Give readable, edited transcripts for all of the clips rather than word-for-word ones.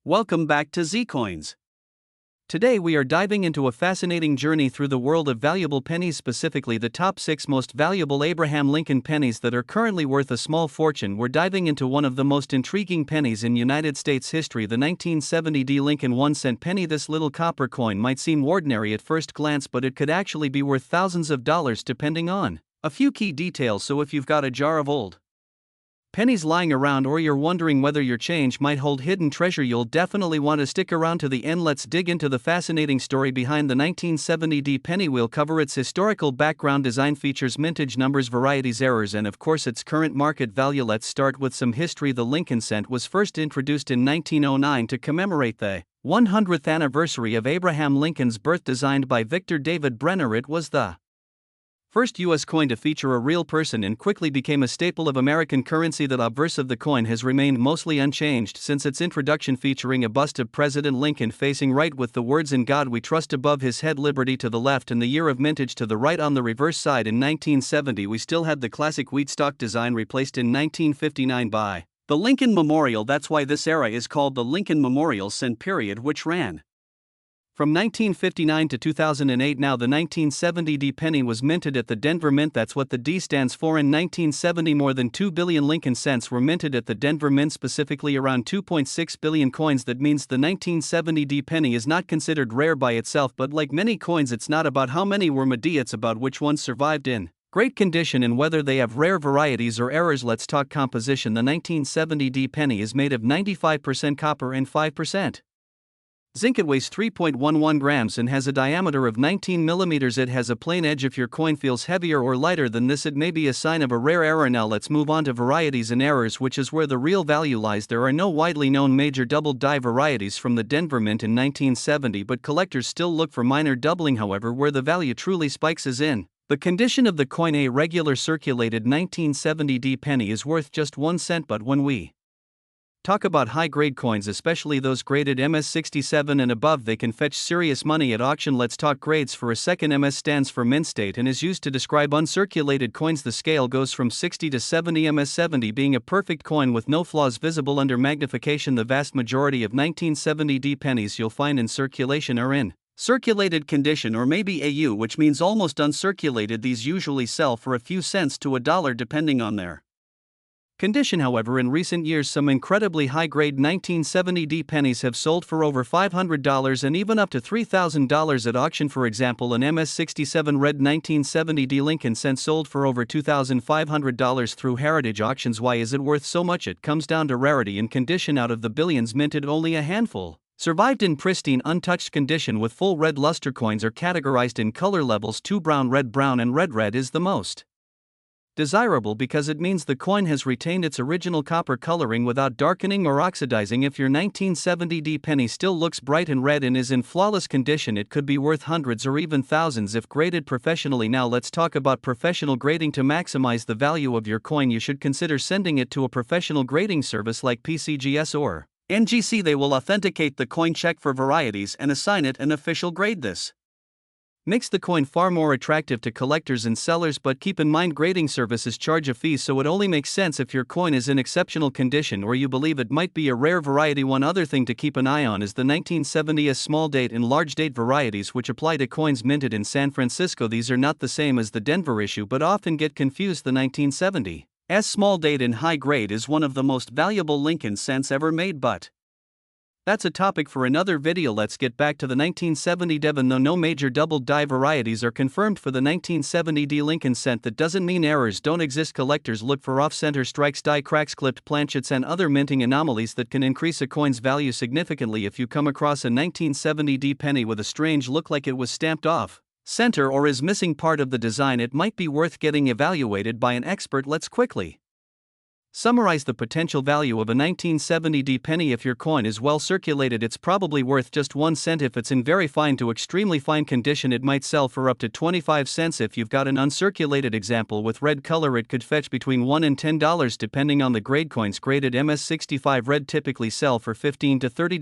Welcome back to Zcoins. Today we are diving into a fascinating journey through the world of valuable pennies, specifically the top 6 most valuable Abraham Lincoln pennies that are currently worth a small fortune. We're diving into one of the most intriguing pennies in United States history, the 1970 Lincoln 1-cent penny. This little copper coin might seem ordinary at first glance, but it could actually be worth thousands of dollars depending on a few key details. So if you've got a jar of old pennies lying around, or you're wondering whether your change might hold hidden treasure, you'll definitely want to stick around to the end. Let's dig into the fascinating story behind the 1970 penny. We'll cover its historical background, design features, mintage numbers, varieties, errors, and of course its current market value. Let's start with some history. The Lincoln cent was first introduced in 1909 to commemorate the 100th anniversary of Abraham Lincoln's birth. Designed by Victor David Brenner, it was the first U.S. coin to feature a real person and quickly became a staple of American currency. The obverse of the coin has remained mostly unchanged since its introduction, featuring a bust of President Lincoln facing right with the words "In God We Trust" above his head, liberty to the left, and the year of mintage to the right. On the reverse side, in 1970 we still had the classic wheat stock design, replaced in 1959 by the Lincoln Memorial. That's why this era is called the Lincoln Memorial cent period, which ran from 1959 to 2008. Now, the 1970 penny was minted at the Denver Mint. That's what the D stands for. In 1970, more than 2 billion Lincoln cents were minted at the Denver Mint, specifically around 2.6 billion coins. That means the 1970 penny is not considered rare by itself, but like many coins, it's not about how many were made, it's about which ones survived in great condition and whether they have rare varieties or errors. Let's talk composition. The 1970 penny is made of 95% copper and 5% zinc. It weighs 3.11 grams and has a diameter of 19 millimeters. It has a plain edge. If your coin feels heavier or lighter than this, it may be a sign of a rare error. Now let's move on to varieties and errors, which is where the real value lies. There are no widely known major double die varieties from the Denver Mint in 1970, but collectors still look for minor doubling. However, where the value truly spikes is in the condition of the coin. A regular circulated 1970 penny is worth just 1 cent, but when we talk about high-grade coins, especially those graded MS67 and above, they can fetch serious money at auction. Let's talk grades for a second. MS stands for mint state and is used to describe uncirculated coins. The scale goes from 60 to 70, MS70 being a perfect coin with no flaws visible under magnification. The vast majority of 1970 pennies you'll find in circulation are in circulated condition, or maybe AU, which means almost uncirculated. These usually sell for a few cents to $1 depending on their condition. However, in recent years, some incredibly high-grade 1970 pennies have sold for over $500 and even up to $3,000 at auction. For example, an MS67 red 1970 Lincoln cent sold for over $2,500 through heritage auctions. Why is it worth so much? It comes down to rarity and condition. Out of the billions minted, only a handful survived in pristine, untouched condition. With full red luster, coins are categorized in color levels: 2 brown, and red is the most desirable because it means the coin has retained its original copper coloring without darkening or oxidizing. If your 1970 penny still looks bright and red and is in flawless condition, it could be worth hundreds or even thousands if graded professionally. Now let's talk about professional grading. To maximize the value of your coin, you should consider sending it to a professional grading service like PCGS or NGC. They will authenticate the coin, check for varieties, and assign it an official grade. This makes the coin far more attractive to collectors and sellers, but keep in mind grading services charge a fee, so it only makes sense if your coin is in exceptional condition or you believe it might be a rare variety. One other thing to keep an eye on is the 1970 small date and large date varieties, which apply to coins minted in San Francisco. These are not the same as the Denver issue, but often get confused. The 1970 small date and high grade is one of the most valuable Lincoln cents ever made, but that's a topic for another video. Let's get back to the 1970 Devon. Though no major double die varieties are confirmed for the 1970 Lincoln cent, that doesn't mean errors don't exist. Collectors look for off-center strikes, die cracks, clipped planchets, and other minting anomalies that can increase a coin's value significantly. If you come across a 1970 penny with a strange look, like it was stamped off center or is missing part of the design, it might be worth getting evaluated by an expert. Let's quickly summarize the potential value of a 1970 penny. If your coin is well circulated, it's probably worth just 1 cent. If it's in very fine to extremely fine condition, it might sell for up to 25 cents. If you've got an uncirculated example with red color, it could fetch between $1 and $10 depending on the grade. Coins graded MS65 red typically sell for $15 to $30.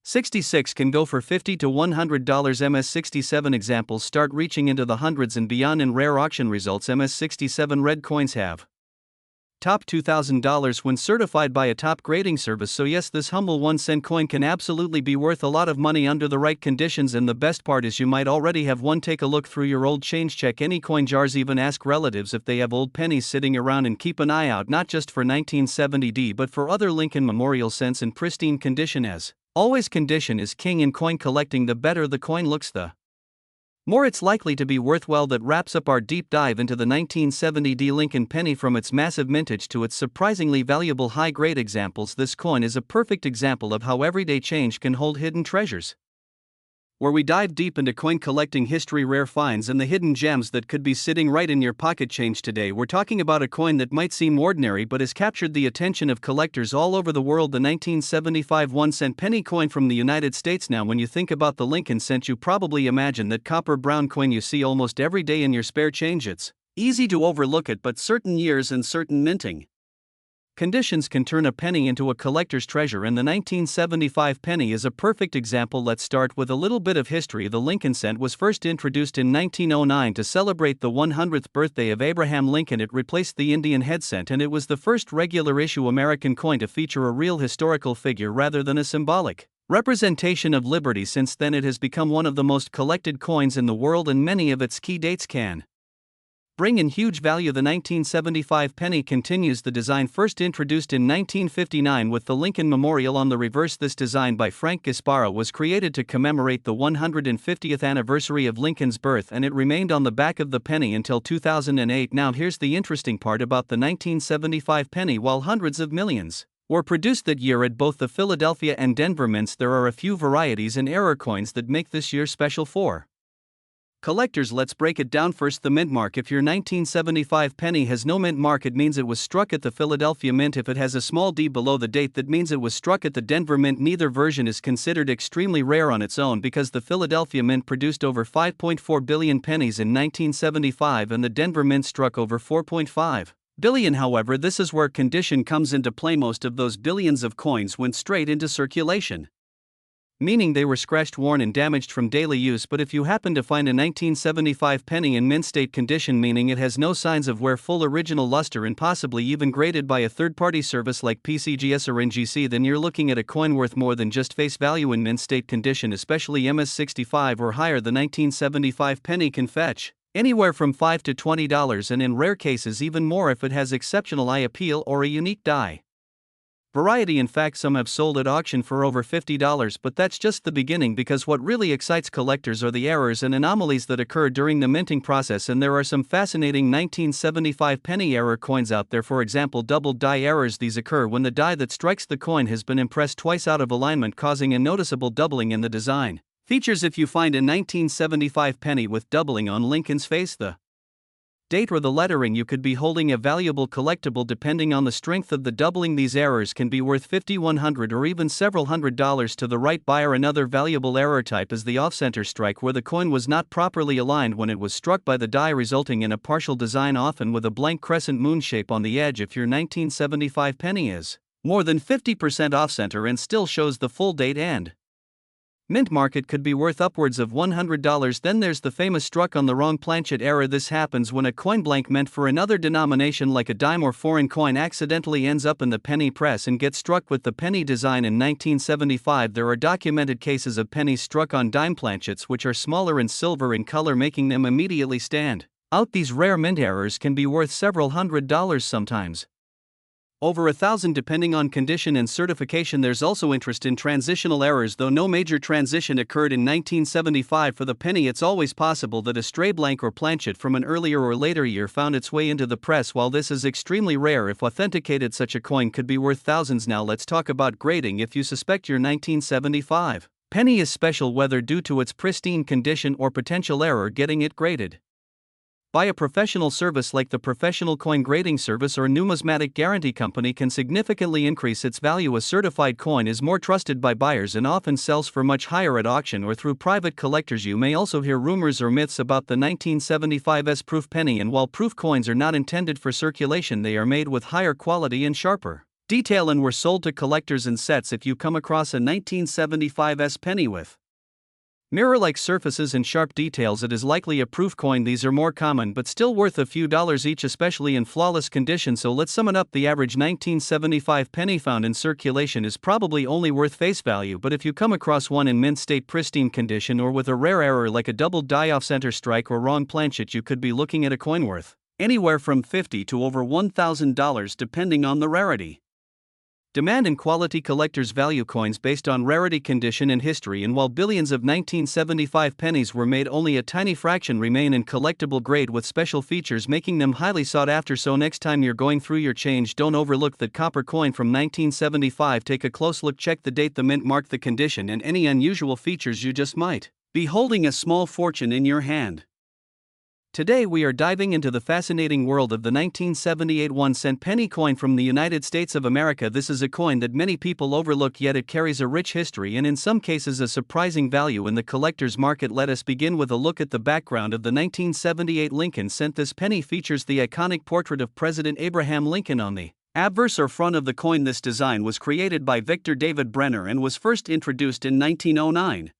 MS66 can go for $50 to $100. MS67 examples start reaching into the hundreds and beyond. In rare auction results, MS67 red coins have top $2,000 when certified by a top grading service. So yes, this humble 1-cent coin can absolutely be worth a lot of money under the right conditions, and the best part is you might already have one. Take a look through your old change, check any coin jars, even ask relatives if they have old pennies sitting around, and keep an eye out not just for 1970D but for other Lincoln Memorial cents in pristine condition. As always, condition is king in coin collecting. The better the coin looks, the more it's likely to be worthwhile. That wraps up our deep dive into the 1970D Lincoln penny, from its massive mintage to its surprisingly valuable high-grade examples. This coin is a perfect example of how everyday change can hold hidden treasures. Where we dive deep into coin collecting history, rare finds, and the hidden gems that could be sitting right in your pocket. Change. Today we're talking about a coin that might seem ordinary but has captured the attention of collectors all over the world, the 1975 1-cent penny coin from the United States. Now, when you think about the Lincoln cent, you probably imagine that copper brown coin you see almost every day in your spare change. It's easy to overlook it, but certain years and certain minting conditions can turn a penny into a collector's treasure, and the 1975 penny is a perfect example. Let's start with a little bit of history. The Lincoln cent was first introduced in 1909 to celebrate the 100th birthday of Abraham Lincoln. It replaced the Indian head cent, and it was the first regular issue American coin to feature a real historical figure rather than a symbolic representation of liberty. Since then, it has become one of the most collected coins in the world, and many of its key dates can bring in huge value. The 1975 penny continues the design first introduced in 1959 with the Lincoln Memorial on the reverse. This design by Frank Gasparo was created to commemorate the 150th anniversary of Lincoln's birth, and it remained on the back of the penny until 2008. Now here's the interesting part about the 1975 penny. While hundreds of millions were produced that year at both the Philadelphia and Denver mints, there are a few varieties and error coins that make this year special for collectors. Let's break it down. First, the mint mark. If your 1975 penny has no mint mark, it means it was struck at the Philadelphia mint. If it has a small d below the date, that means it was struck at the Denver mint. Neither version is considered extremely rare on its own, because the Philadelphia mint produced over 5.4 billion pennies in 1975 and the Denver mint struck over 4.5 billion. However, this is where condition comes into play. Most of those billions of coins went straight into circulation, meaning they were scratched, worn, and damaged from daily use. But if you happen to find a 1975 penny in mint state condition, meaning it has no signs of wear, full original luster, and possibly even graded by a third-party service like PCGS or NGC, then you're looking at a coin worth more than just face value. In mint state condition, especially MS65 or higher, the 1975 penny can fetch anywhere from $5 to $20, and in rare cases even more if it has exceptional eye appeal or a unique die variety. In fact, some have sold at auction for over $50, but that's just the beginning, because what really excites collectors are the errors and anomalies that occur during the minting process, and there are some fascinating 1975 penny error coins out there. For example, double die errors. These occur when the die that strikes the coin has been impressed twice out of alignment, causing a noticeable doubling in the design features. If you find a 1975 penny with doubling on Lincoln's face, the date, or the lettering, you could be holding a valuable collectible. Depending on the strength of the doubling, these errors can be worth $50, $100, or even several $100s to the right buyer. Another valuable error type is the off-center strike, where the coin was not properly aligned when it was struck by the die, resulting in a partial design, often with a blank crescent moon shape on the edge. If your 1975 penny is more than 50% off-center and still shows the full date and mint mark, it could be worth upwards of $100. Then there's the famous struck on the wrong planchet error. This happens when a coin blank meant for another denomination like a dime or foreign coin accidentally ends up in the penny press and gets struck with the penny design. In 1975, there are documented cases of pennies struck on dime planchets, which are smaller and silver in color, making them immediately stand out. These rare mint errors can be worth several $100, sometimes over 1,000 depending on condition and certification. There's also interest in transitional errors. Though no major transition occurred in 1975 for the penny, it's always possible that a stray blank or planchet from an earlier or later year found its way into the press. While this is extremely rare, if authenticated, such a coin could be worth thousands. Now let's talk about grading. If you suspect your 1975 penny is special, whether due to its pristine condition or potential error getting it graded by a professional service like the Professional Coin Grading Service or Numismatic Guarantee Company, can significantly increase its value. A certified coin is more trusted by buyers and often sells for much higher at auction or through private collectors. You may also hear rumors or myths about the 1975's proof penny, and while proof coins are not intended for circulation, they are made with higher quality and sharper detail and were sold to collectors in sets. If you come across a 1975's penny with Mirror-like surfaces and sharp details. It is likely a proof coin. These are more common but still worth a few dollars each, especially in flawless condition. So let's sum it up. The average 1975 penny found in circulation is probably only worth face value, but if you come across one in mint state pristine condition or with a rare error like a double die off-center strike or wrong planchet, you could be looking at a coin worth anywhere from $50 to over $1,000 depending on the rarity. Demand and quality. Collectors value coins based on rarity, condition, and history, and while billions of 1975 pennies were made, only a tiny fraction remain in collectible grade with special features making them highly sought after. So next time you're going through your change, don't overlook that copper coin from 1975. Take a close look, check the date, the mint mark, the condition, and any unusual features. You just might be holding a small fortune in your hand. Today we are diving into the fascinating world of the 1978 1-cent penny coin from the United States of America. This is a coin that many people overlook, yet it carries a rich history and in some cases a surprising value in the collector's market. Let us begin with a look at the background of the 1978 Lincoln cent. This penny features the iconic portrait of President Abraham Lincoln on the obverse or front of the coin. This design was created by Victor David Brenner and was first introduced in 1909.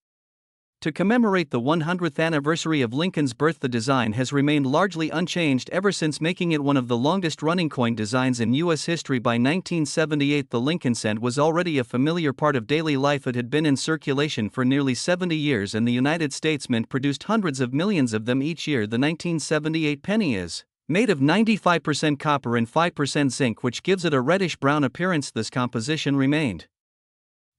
To commemorate the 100th anniversary of Lincoln's birth, the design has remained largely unchanged ever since, making it one of the longest-running coin designs in U.S. history. By 1978, the Lincoln cent was already a familiar part of daily life. It had been in circulation for nearly 70 years, and the United States Mint produced hundreds of millions of them each year. The 1978 penny is made of 95% copper and 5% zinc, which gives it a reddish-brown appearance. This composition remained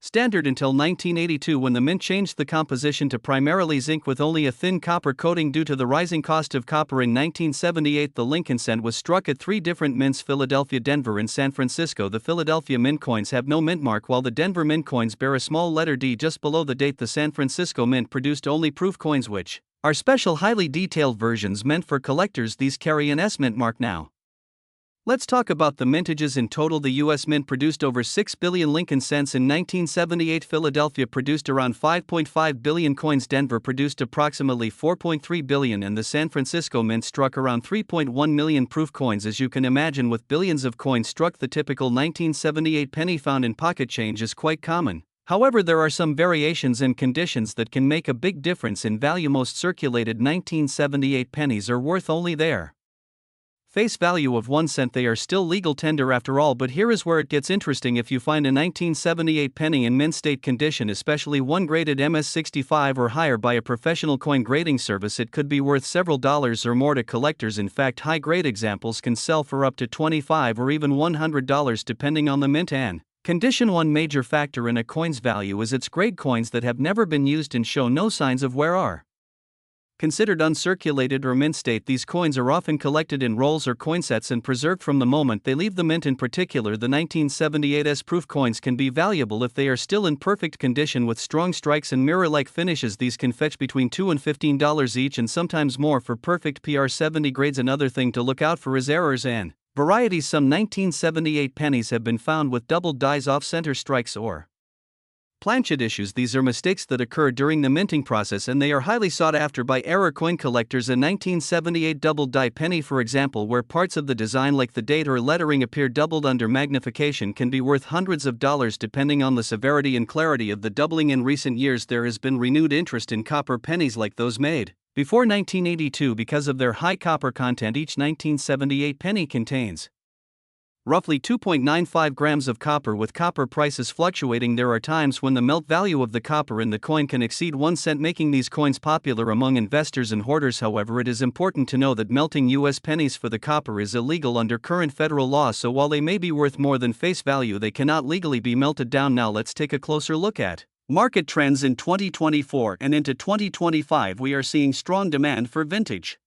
standard until 1982, when the mint changed the composition to primarily zinc with only a thin copper coating due to the rising cost of copper. In 1978, the Lincoln cent was struck at 3 different mints: Philadelphia, Denver, and San Francisco. The Philadelphia mint coins have no mint mark, while the Denver mint coins bear a small letter D just below the date. The San Francisco mint produced only proof coins, which are special, highly detailed versions meant for collectors. These carry an S mint mark. Now, let's talk about the mintages. In total, the U.S. Mint produced over 6 billion Lincoln cents in 1978. Philadelphia produced around 5.5 billion coins, Denver produced approximately 4.3 billion, and the San Francisco Mint struck around 3.1 million proof coins. As you can imagine, with billions of coins struck, the typical 1978 penny found in pocket change is quite common. However, there are some variations and conditions that can make a big difference in value. Most circulated 1978 pennies are worth only their face value of 1 cent. They are still legal tender after all, but here is where it gets interesting. If you find a 1978 penny in mint state condition, especially one graded MS65 or higher by a professional coin grading service, it could be worth several dollars or more to collectors. In fact, high-grade examples can sell for up to $25 or even $100 depending on the mint and condition. One major factor in a coin's value is its grade. Coins that have never been used and show no signs of wear are considered uncirculated or mint state. These coins are often collected in rolls or coin sets and preserved from the moment they leave the mint. In particular, the 1978's proof coins can be valuable if they are still in perfect condition with strong strikes and mirror-like finishes. These can fetch between $2 and $15 each, and sometimes more for perfect PR70 grades. Another thing to look out for is errors and varieties. Some 1978 pennies have been found with double dies off-center strikes or planchet issues. These are mistakes that occur during the minting process, and they are highly sought after by error coin collectors. A 1978 double die penny, for example, where parts of the design like the date or lettering appear doubled under magnification, can be worth hundreds of dollars depending on the severity and clarity of the doubling. In recent years, there has been renewed interest in copper pennies like those made before 1982 because of their high copper content. Each 1978 penny contains roughly 2.95 grams of copper. With copper prices fluctuating, there are times when the melt value of the copper in the coin can exceed 1 cent, making these coins popular among investors and hoarders. However, it is important to know that melting U.S. pennies for the copper is illegal under current federal law, so while they may be worth more than face value, they cannot legally be melted down. Now let's take a closer look at market trends in 2024 and into 2025. We are seeing strong demand for vintage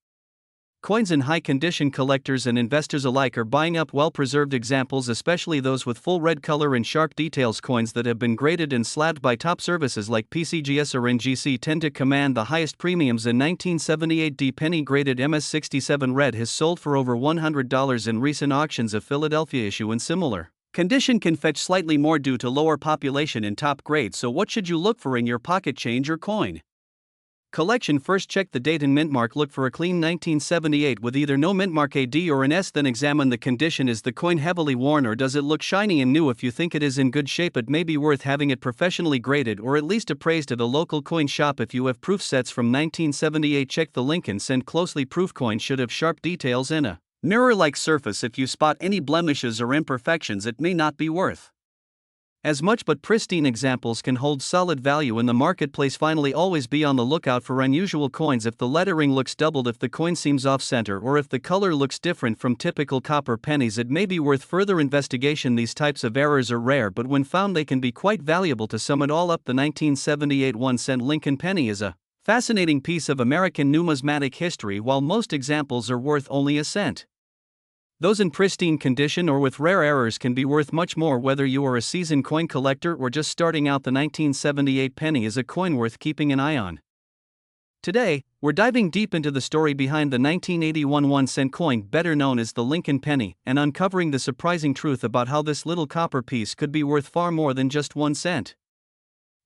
coins in high condition. Collectors and investors alike are buying up well-preserved examples, especially those with full red color and sharp details. Coins that have been graded and slabbed by top services like PCGS or NGC tend to command the highest premiums. A 1978 D penny graded MS67 red has sold for over $100 in recent auctions. A Philadelphia issue in similar condition can fetch slightly more due to lower population in top grades. So what should you look for in your pocket change or coin Collection. First, check the date and mint mark. Look for a clean 1978 with either no mint mark, a D or an S. Then examine the condition. Is the coin heavily worn or does it look shiny and new? If you think it is in good shape, it may be worth having it professionally graded or at least appraised at a local coin shop. If you have proof sets from 1978, check the link and send closely. Proof coin should have sharp details in a mirror-like surface. If you spot any blemishes or imperfections, it may not be worth as much, but pristine examples can hold solid value in the marketplace. Finally, always be on the lookout for unusual coins. If the lettering looks doubled, if the coin seems off-center, or if the color looks different from typical copper pennies, it may be worth further investigation. These types of errors are rare, but when found they can be quite valuable. To sum it all up, the 1978 1-cent Lincoln penny is a fascinating piece of American numismatic history. While most examples are worth only a cent, those in pristine condition or with rare errors can be worth much more. Whether you are a seasoned coin collector or just starting out, the 1978 penny is a coin worth keeping an eye on. Today, we're diving deep into the story behind the 1981 1-cent coin, better known as the Lincoln penny, and uncovering the surprising truth about how this little copper piece could be worth far more than just 1 cent.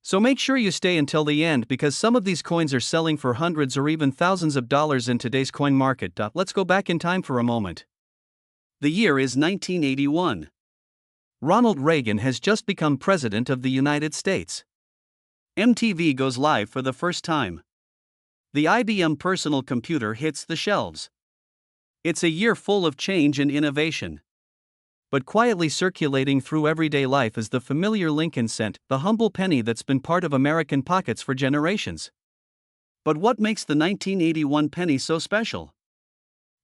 So make sure you stay until the end, because some of these coins are selling for hundreds or even thousands of dollars in today's coin market. Let's go back in time for a moment. The year is 1981. Ronald Reagan has just become President of the United States. MTV goes live for the first time. The IBM personal computer hits the shelves. It's a year full of change and innovation. But quietly circulating through everyday life is the familiar Lincoln cent, the humble penny that's been part of American pockets for generations. But what makes the 1981 penny so special?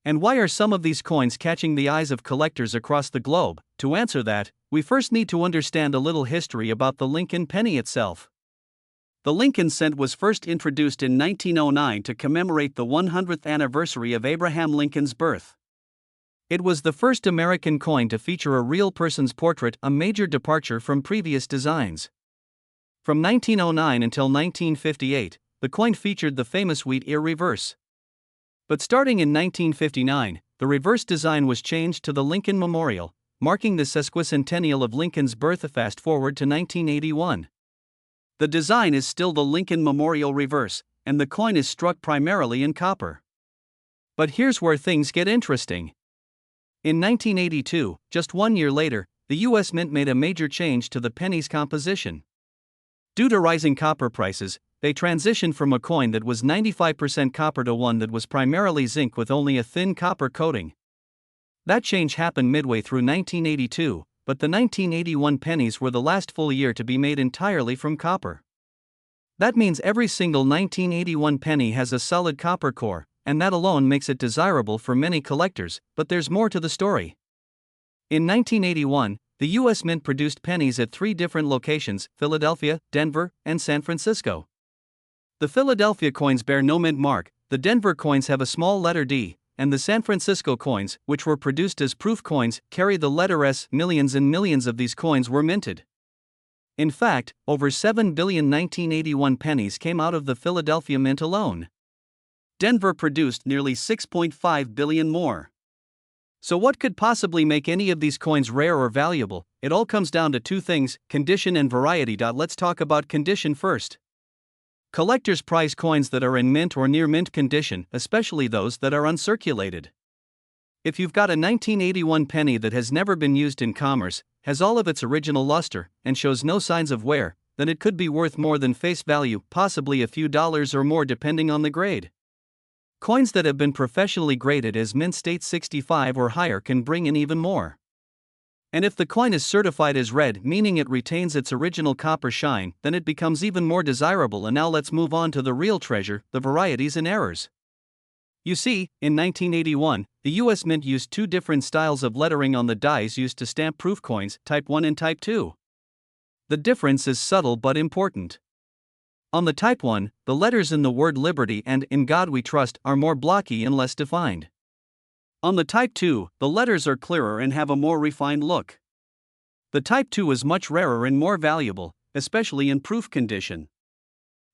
And why are some of these coins catching the eyes of collectors across the globe? To answer that, we first need to understand a little history about the Lincoln penny itself. The Lincoln cent was first introduced in 1909 to commemorate the 100th anniversary of Abraham Lincoln's birth. It was the first American coin to feature a real person's portrait, a major departure from previous designs. From 1909 until 1958, the coin featured the famous wheat ear reverse. But starting in 1959, the reverse design was changed to the Lincoln Memorial, marking the sesquicentennial of Lincoln's birth. Fast forward to 1981. The design is still the Lincoln Memorial reverse, and the coin is struck primarily in copper. But here's where things get interesting. In 1982, just 1 year later, the U.S. Mint made a major change to the penny's composition. Due to rising copper prices, they transitioned from a coin that was 95% copper to one that was primarily zinc with only a thin copper coating. That change happened midway through 1982, but the 1981 pennies were the last full year to be made entirely from copper. That means every single 1981 penny has a solid copper core, and that alone makes it desirable for many collectors. But there's more to the story. In 1981, the U.S. Mint produced pennies at 3 different locations: Philadelphia, Denver, and San Francisco. The Philadelphia coins bear no mint mark, the Denver coins have a small letter D, and the San Francisco coins, which were produced as proof coins, carry the letter S. Millions and millions of these coins were minted. In fact, over 7 billion 1981 pennies came out of the Philadelphia Mint alone. Denver produced nearly 6.5 billion more. So what could possibly make any of these coins rare or valuable? It all comes down to 2 things: condition and variety. Let's talk about condition first. Collectors prize coins that are in mint or near mint condition, especially those that are uncirculated. If you've got a 1981 penny that has never been used in commerce, has all of its original luster, and shows no signs of wear, then it could be worth more than face value, possibly a few dollars or more depending on the grade. Coins that have been professionally graded as mint state 65 or higher can bring in even more. And if the coin is certified as red, meaning it retains its original copper shine, then it becomes even more desirable. And now let's move on to the real treasure, the varieties and errors. You see, in 1981, the U.S. Mint used 2 different styles of lettering on the dies used to stamp proof coins, Type 1 and Type 2. The difference is subtle but important. On the Type 1, the letters in the word Liberty and In God We Trust are more blocky and less defined. On the Type 2, the letters are clearer and have a more refined look. The Type 2 is much rarer and more valuable, especially in proof condition.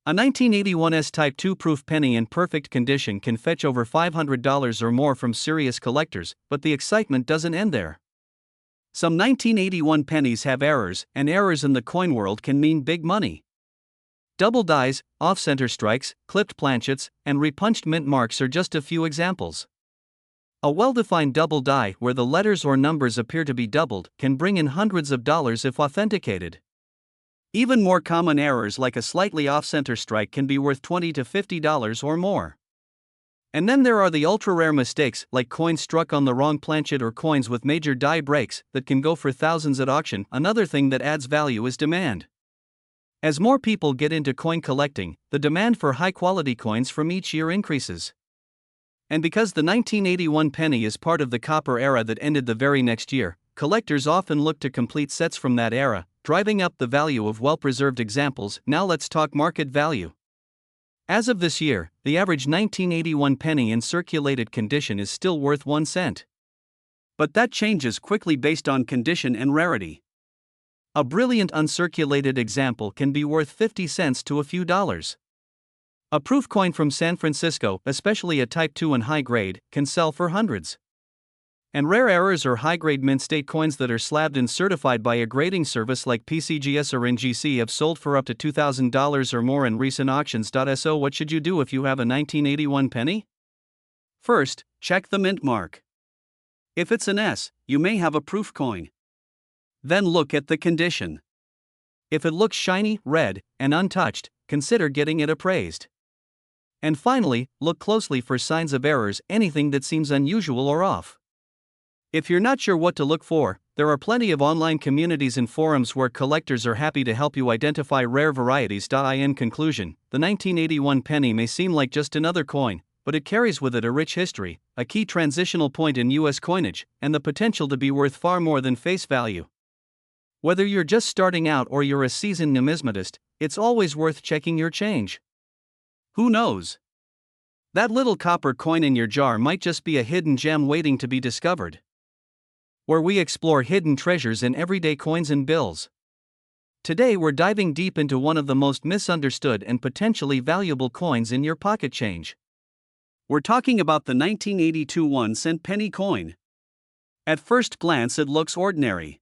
A 1981's Type 2 proof penny in perfect condition can fetch over $500 or more from serious collectors, but the excitement doesn't end there. Some 1981 pennies have errors, and errors in the coin world can mean big money. Double dies, off-center strikes, clipped planchets, and repunched mint marks are just a few examples. A well-defined double die, where the letters or numbers appear to be doubled, can bring in hundreds of dollars if authenticated. Even more common errors like a slightly off-center strike can be worth $20 to $50 or more. And then there are the ultra-rare mistakes, like coins struck on the wrong planchet or coins with major die breaks, that can go for thousands at auction. Another thing that adds value is demand. As more people get into coin collecting, the demand for high-quality coins from each year increases. And because the 1981 penny is part of the copper era that ended the very next year, collectors often look to complete sets from that era, driving up the value of well-preserved examples. Now let's talk market value. As of this year, the average 1981 penny in circulated condition is still worth 1 cent. But that changes quickly based on condition and rarity. A brilliant uncirculated example can be worth 50 cents to a few dollars. A proof coin from San Francisco, especially a Type 2 and high grade, can sell for hundreds. And rare errors or high-grade mint state coins that are slabbed and certified by a grading service like PCGS or NGC have sold for up to $2,000 or more in recent auctions. So what should you do if you have a 1981 penny? First, check the mint mark. If it's an S, you may have a proof coin. Then look at the condition. If it looks shiny, red, and untouched, consider getting it appraised. And finally, look closely for signs of errors, anything that seems unusual or off. If you're not sure what to look for, there are plenty of online communities and forums where collectors are happy to help you identify rare varieties. In conclusion, the 1981 penny may seem like just another coin, but it carries with it a rich history, a key transitional point in U.S. coinage, and the potential to be worth far more than face value. Whether you're just starting out or you're a seasoned numismatist, it's always worth checking your change. Who knows? That little copper coin in your jar might just be a hidden gem waiting to be discovered. Where we explore hidden treasures in everyday coins and bills. Today we're diving deep into one of the most misunderstood and potentially valuable coins in your pocket change. We're talking about the 1982 1-cent penny coin. At first glance it looks ordinary.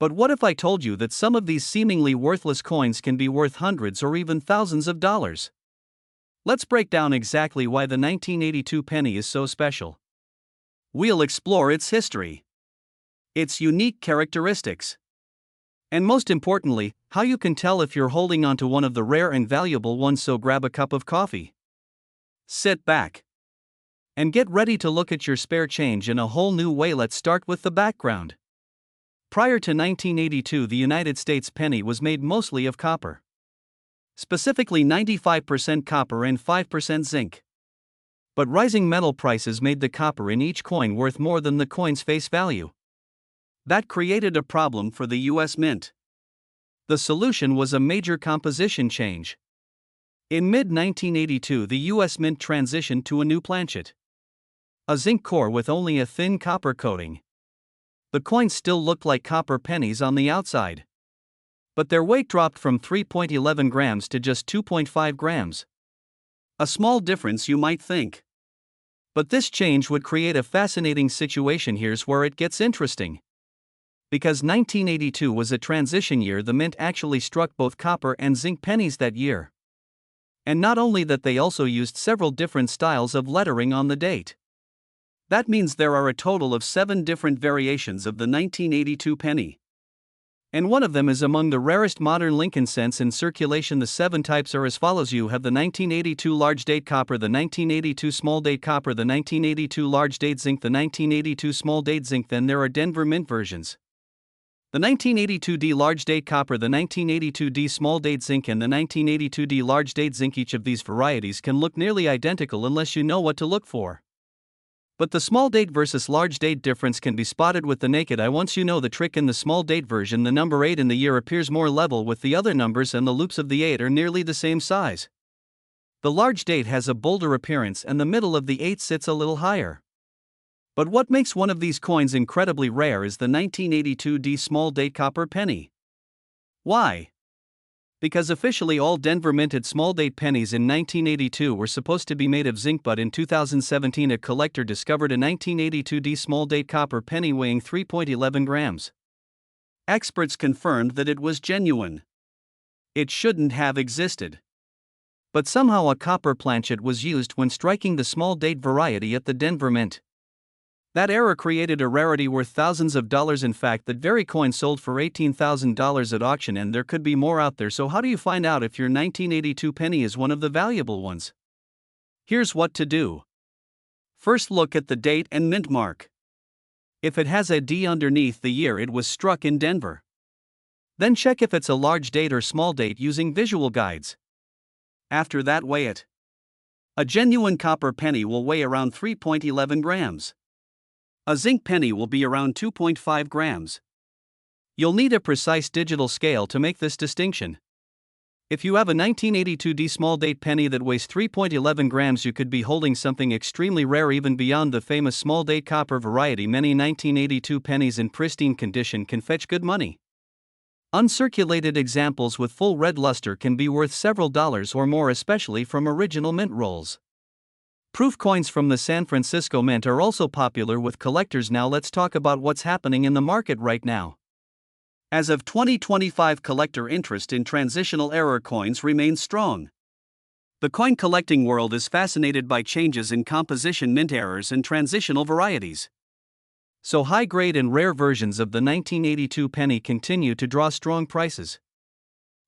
But what if I told you that some of these seemingly worthless coins can be worth hundreds or even thousands of dollars? Let's break down exactly why the 1982 penny is so special. We'll explore its history, its unique characteristics, and most importantly, how you can tell if you're holding onto one of the rare and valuable ones. So grab a cup of coffee, sit back, and get ready to look at your spare change in a whole new way. Let's start with the background. Prior to 1982, the United States penny was made mostly of copper. Specifically 95% copper and 5% zinc. But rising metal prices made the copper in each coin worth more than the coin's face value. That created a problem for the U.S. Mint. The solution was a major composition change. In mid-1982, the U.S. Mint transitioned to a new planchet, a zinc core with only a thin copper coating. The coins still looked like copper pennies on the outside, but their weight dropped from 3.11 grams to just 2.5 grams. A small difference, you might think. But this change would create a fascinating situation. Here's where it gets interesting. Because 1982 was a transition year, the Mint actually struck both copper and zinc pennies that year. And not only that, they also used several different styles of lettering on the date. That means there are a total of 7 different variations of the 1982 penny. And one of them is among the rarest modern Lincoln cents in circulation. The 7 types are as follows. You have the 1982 large date copper, the 1982 small date copper, the 1982 large date zinc, the 1982 small date zinc. Then there are Denver Mint versions. The 1982D large date copper, the 1982D small date zinc, and the 1982D large date zinc. Each of these varieties can look nearly identical unless you know what to look for. But the small date versus large date difference can be spotted with the naked eye. Once you know the trick, in the small date version, the number 8 in the year appears more level with the other numbers, and the loops of the 8 are nearly the same size. The large date has a bolder appearance, and the middle of the 8 sits a little higher. But what makes one of these coins incredibly rare is the 1982D small date copper penny. Why? Because officially all Denver minted small date pennies in 1982 were supposed to be made of zinc, but in 2017 a collector discovered a 1982D small date copper penny weighing 3.11 grams. Experts confirmed that it was genuine. It shouldn't have existed. But somehow a copper planchet was used when striking the small date variety at the Denver Mint. That error created a rarity worth thousands of dollars. In fact, that very coin sold for $18,000 at auction, and there could be more out there. So how do you find out if your 1982 penny is one of the valuable ones? Here's what to do. First, look at the date and mint mark. If it has a D underneath the year it was struck in Denver. Then check if it's a large date or small date using visual guides. After that, weigh it. A genuine copper penny will weigh around 3.11 grams. A zinc penny will be around 2.5 grams. You'll need a precise digital scale to make this distinction. If you have a 1982D small date penny that weighs 3.11 grams, you could be holding something extremely rare, even beyond the famous small date copper variety. Many 1982 pennies in pristine condition can fetch good money. Uncirculated examples with full red luster can be worth several dollars or more, especially from original mint rolls. Proof coins from the San Francisco Mint are also popular with collectors. Now let's talk about what's happening in the market right now. As of 2025, collector interest in transitional error coins remains strong. The coin collecting world is fascinated by changes in composition, mint errors, and transitional varieties. So high-grade and rare versions of the 1982 penny continue to draw strong prices.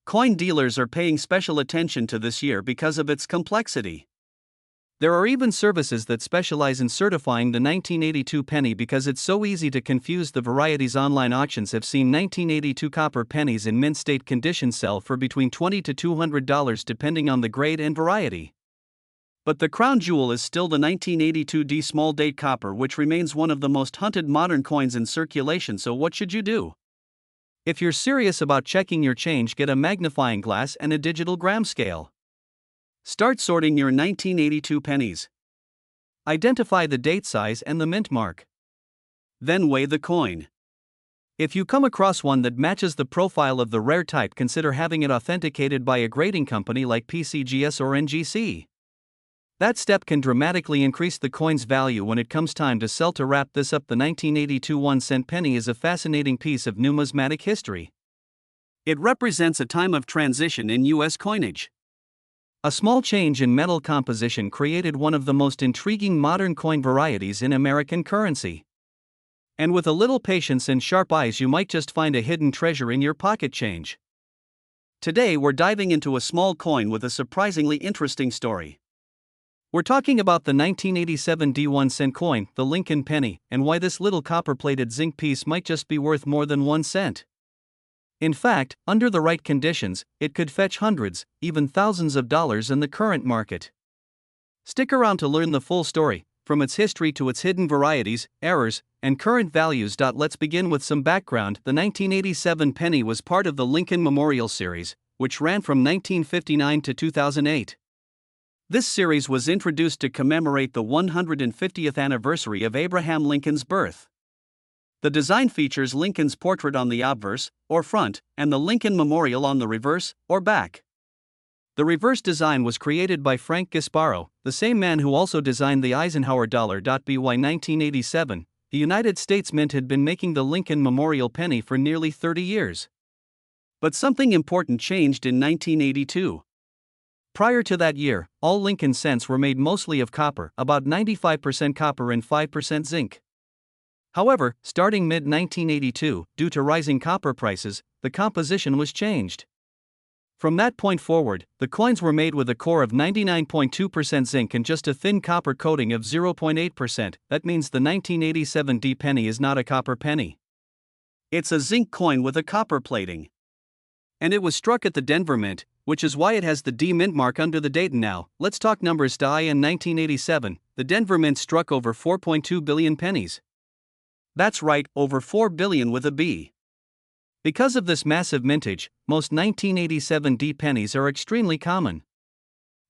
Coin dealers are paying special attention to this year because of its complexity. There are even services that specialize in certifying the 1982 penny because it's so easy to confuse the varieties. Online auctions have seen 1982 copper pennies in mint state condition sell for between $20 to $200 depending on the grade and variety. But the crown jewel is still the 1982D small date copper, which remains one of the most hunted modern coins in circulation. So what should you do? If you're serious about checking your change, get a magnifying glass and a digital gram scale. Start sorting your 1982 pennies. Identify the date, size, and the mint mark. Then weigh the coin. If you come across one that matches the profile of the rare type, consider having it authenticated by a grading company like PCGS or NGC. That step can dramatically increase the coin's value when it comes time to sell. To wrap this up, the 1982 1-cent penny is a fascinating piece of numismatic history. It represents a time of transition in U.S. coinage. A small change in metal composition created one of the most intriguing modern coin varieties in American currency. And with a little patience and sharp eyes, you might just find a hidden treasure in your pocket change. Today we're diving into a small coin with a surprisingly interesting story. We're talking about the 1987 D1-cent coin, the Lincoln penny, and why this little copper-plated zinc piece might just be worth more than 1 cent. In fact, under the right conditions, it could fetch hundreds, even thousands of dollars in the current market. Stick around to learn the full story, from its history to its hidden varieties, errors, and current values. Let's begin with some background. The 1987 penny was part of the Lincoln Memorial Series, which ran from 1959 to 2008. This series was introduced to commemorate the 150th anniversary of Abraham Lincoln's birth. The design features Lincoln's portrait on the obverse, or front, and the Lincoln Memorial on the reverse, or back. The reverse design was created by Frank Gasparo, the same man who also designed the Eisenhower dollar. By 1987, the United States Mint had been making the Lincoln Memorial penny for nearly 30 years. But something important changed in 1982. Prior to that year, all Lincoln cents were made mostly of copper, about 95% copper and 5% zinc. However, starting mid-1982, due to rising copper prices, the composition was changed. From that point forward, the coins were made with a core of 99.2% zinc and just a thin copper coating of 0.8%. That means the 1987 D penny is not a copper penny. It's a zinc coin with a copper plating. And it was struck at the Denver Mint, which is why it has the D mint mark under the date. Now, let's talk numbers. In 1987, the Denver Mint struck over 4.2 billion pennies. That's right, over 4 billion with a B. Because of this massive mintage, most 1987 D pennies are extremely common.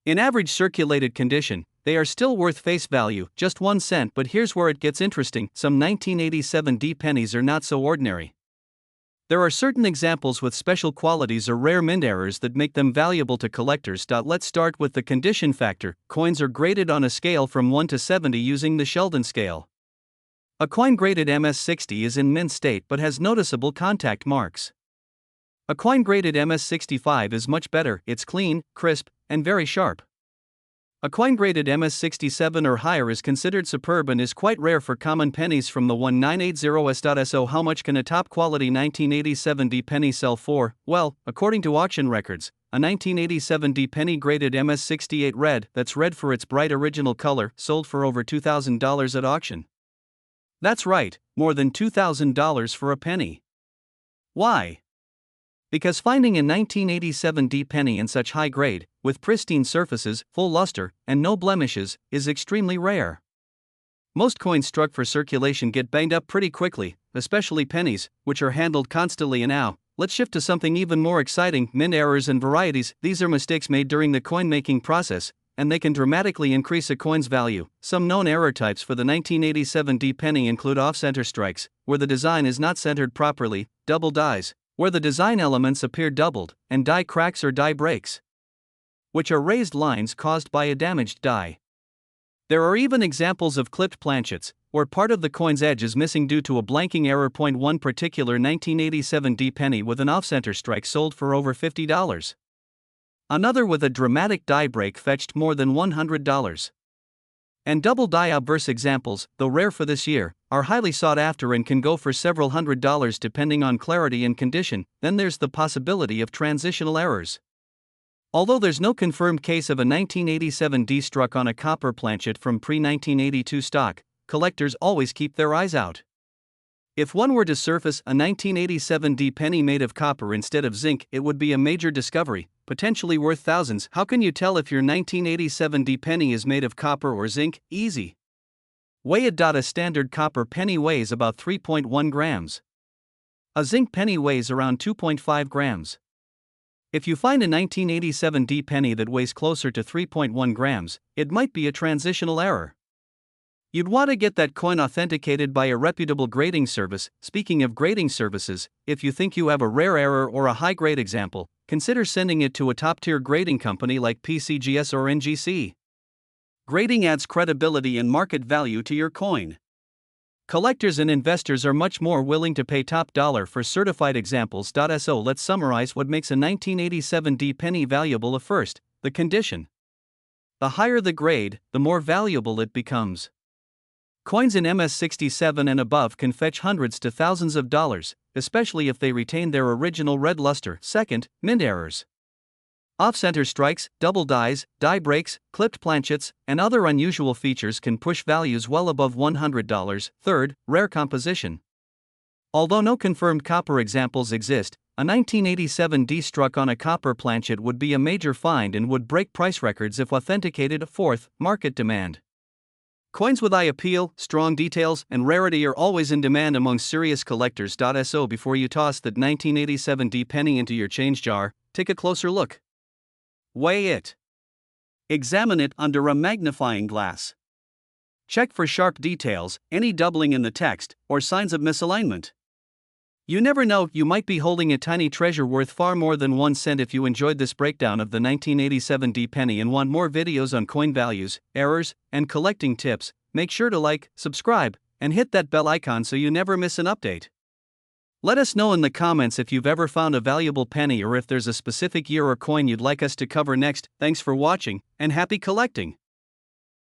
In average circulated condition, they are still worth face value, just 1 cent. But here's where it gets interesting: some 1987 D pennies are not so ordinary. There are certain examples with special qualities or rare mint errors that make them valuable to collectors. Let's start with the condition factor. Coins are graded on a scale from 1 to 70 using the Sheldon scale. A coin graded MS-60 is in mint state but has noticeable contact marks. A coin graded MS65 is much better, it's clean, crisp, and very sharp. A coin graded MS67 or higher is considered superb and is quite rare for common pennies from the 1980s. How much can a top quality 1987 D penny sell for? Well, according to auction records, a 1987 D penny graded MS68 red, that's red for its bright original color, sold for over $2,000 at auction. That's right, more than $2,000 for a penny. Why? Because finding a 1987 D penny in such high grade, with pristine surfaces, full luster, and no blemishes, is extremely rare. Most coins struck for circulation get banged up pretty quickly, especially pennies, which are handled constantly. And now, let's shift to something even more exciting: mint errors and varieties. These are mistakes made during the coin making process, and they can dramatically increase a coin's value. Some known error types for the 1987 D penny include off-center strikes, where the design is not centered properly, double dies, where the design elements appear doubled, and die cracks or die breaks, which are raised lines caused by a damaged die. There are even examples of clipped planchets, where part of the coin's edge is missing due to a blanking error. One particular 1987 D penny with an off-center strike sold for over $50. Another with a dramatic die break fetched more than $100. And double die obverse examples, though rare for this year, are highly sought after and can go for several $100s depending on clarity and condition. Then there's the possibility of transitional errors. Although there's no confirmed case of a 1987 D struck on a copper planchet from pre-1982 stock, collectors always keep their eyes out. If one were to surface a 1987 D penny made of copper instead of zinc, it would be a major discovery, potentially worth thousands. How can you tell if your 1987 D penny is made of copper or zinc? Easy. Weigh it. A standard copper penny weighs about 3.1 grams. A zinc penny weighs around 2.5 grams. If you find a 1987 D penny that weighs closer to 3.1 grams, it might be a transitional error. You'd want to get that coin authenticated by a reputable grading service. Speaking of grading services, if you think you have a rare error or a high-grade example, consider sending it to a top-tier grading company like PCGS or NGC. Grading adds credibility and market value to your coin. Collectors and investors are much more willing to pay top dollar for certified examples. So let's summarize what makes a 1987 D penny valuable. First, the condition. The higher the grade, the more valuable it becomes. Coins in MS67 and above can fetch hundreds to thousands of dollars, especially if they retain their original red luster. Second, mint errors. Off-center strikes, double dies, die breaks, clipped planchets, and other unusual features can push values well above $100. Third, rare composition. Although no confirmed copper examples exist, a 1987 D struck on a copper planchet would be a major find and would break price records if authenticated. Fourth, market demand. Coins with eye appeal, strong details, and rarity are always in demand among serious collectors. So before you toss that 1987 D penny into your change jar, take a closer look. Weigh it. Examine it under a magnifying glass. Check for sharp details, any doubling in the text, or signs of misalignment. You never know, you might be holding a tiny treasure worth far more than 1 cent. If you enjoyed this breakdown of the 1987 D penny and want more videos on coin values, errors, and collecting tips, make sure to like, subscribe, and hit that bell icon so you never miss an update. Let us know in the comments if you've ever found a valuable penny or if there's a specific year or coin you'd like us to cover next. Thanks for watching, and happy collecting!